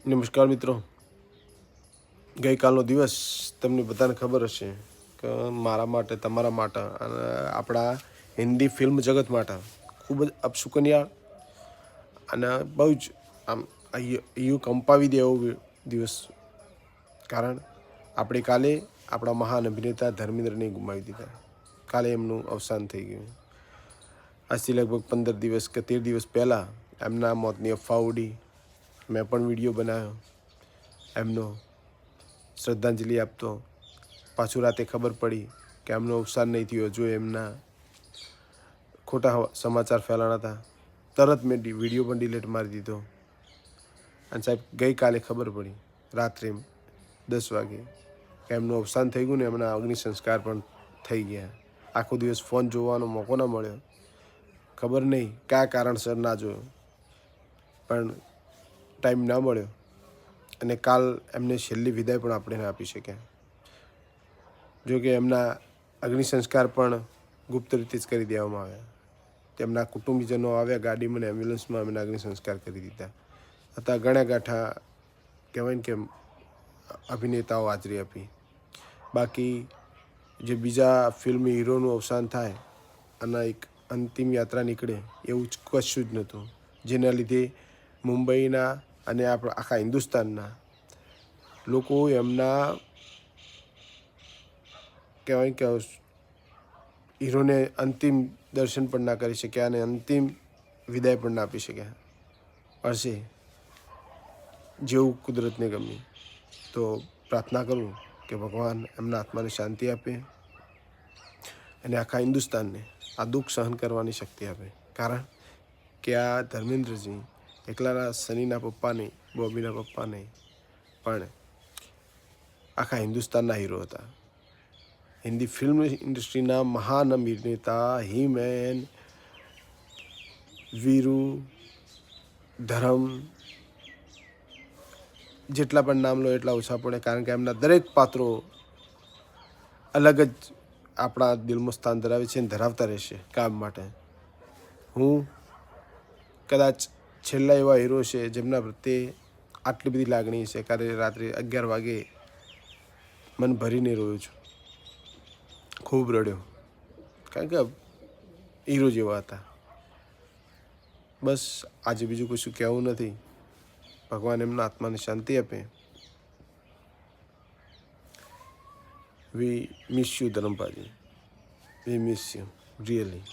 નમસ્કાર મિત્રો, ગઈકાલનો દિવસ તમને બધાને ખબર હશે કે મારા માટે, તમારા માટે અને આપણા હિન્દી ફિલ્મ જગત માટે ખૂબ જ અપશુકનિયાળ અને બહુ જ આમ એવું કંપાવી દે એવો દિવસ. કારણ આપણે કાલે આપણા મહાન અભિનેતા ધર્મેન્દ્રને ગુમાવી દીધા. કાલે એમનું અવસાન થઈ ગયું. આજથી લગભગ 15 દિવસ કે 13 દિવસ પહેલાં એમના મોતની અફવા ઉડી. મેં પણ વિડીયો બનાવ્યો એમનો શ્રદ્ધાંજલિ આપતો. પાછું રાતે ખબર પડી કે એમનું અવસાન નહીં થયું, જો એમના ખોટા સમાચાર ફેલાણા હતા. તરત મેં વિડીયો પણ ડિલીટ મારી દીધો. અને સાહેબ ગઈકાલે ખબર પડી રાત્રે 10 વાગે કે એમનું અવસાન થઈ ગયું ને એમના અગ્નિ સંસ્કાર પણ થઈ ગયા. આખો દિવસ ફોન જોવાનો મોકો ના મળ્યો. ખબર નહીં કયા કારણસર ના જોયો, પણ ટાઈમ ના મળ્યો અને કાલ એમને છેલ્લી વિદાય પણ આપણે ના આપી શક્યા. જોકે એમના અગ્નિ સંસ્કાર પણ ગુપ્ત રીતે જ કરી દેવામાં આવ્યા. તેમના કુટુંબીજનો આવ્યા ગાડીમાં અને એમ્બ્યુલન્સમાં એમના અગ્નિ સંસ્કાર કરી દીધા હતા. ગણ્યા ગાંઠા કહેવાય ને કે અભિનેતાઓ હાજરી આપી. બાકી જે બીજા ફિલ્મી હીરોનું અવસાન થાય અને એક અંતિમ યાત્રા નીકળે એવું જ કશું જ નહોતું, જેના લીધે મુંબઈના અને આપણા આખા હિન્દુસ્તાનના લોકો એમના કહેવાય કે હીરોને અંતિમ દર્શન પણ ના કરી શક્યા અને અંતિમ વિદાય પણ ના આપી શક્યા હશે. જેવું કુદરતને ગમ્યું. તો પ્રાર્થના કરું કે ભગવાન એમના આત્માને શાંતિ આપે અને આખા હિન્દુસ્તાનને આ દુઃખ સહન કરવાની શક્તિ આપે. કારણ કે આ ધર્મેન્દ્રજી એકલાના સનીના પપ્પા નહીં, બોબીના પપ્પા નહીં, પણ આખા હિન્દુસ્તાનના હીરો હતા. હિન્દી ફિલ્મ ઇન્ડસ્ટ્રીના મહાન અભિનેતા, હીમેન, વીરુ, ધરમ, જેટલા પણ નામ લો એટલા ઓછા પડે. કારણ કે એમના દરેક પાત્રો અલગ જ આપણા દિલમાં સ્થાન ધરાવે છે અને ધરાવતા રહેશે કામ માટે. હું કદાચ છેલ્લા એવા હીરો છે જેમના પ્રત્યે આટલી બધી લાગણી છે. કારણ રાત્રે 11 વાગે મન ભરીને રોયો છું, ખૂબ રડ્યો, કારણ કે હીરો જેવા હતા. બસ આજે બીજું કશું કહેવું નથી. ભગવાન એમના આત્માને શાંતિ આપે. We miss you Dharambhaji, we miss you really.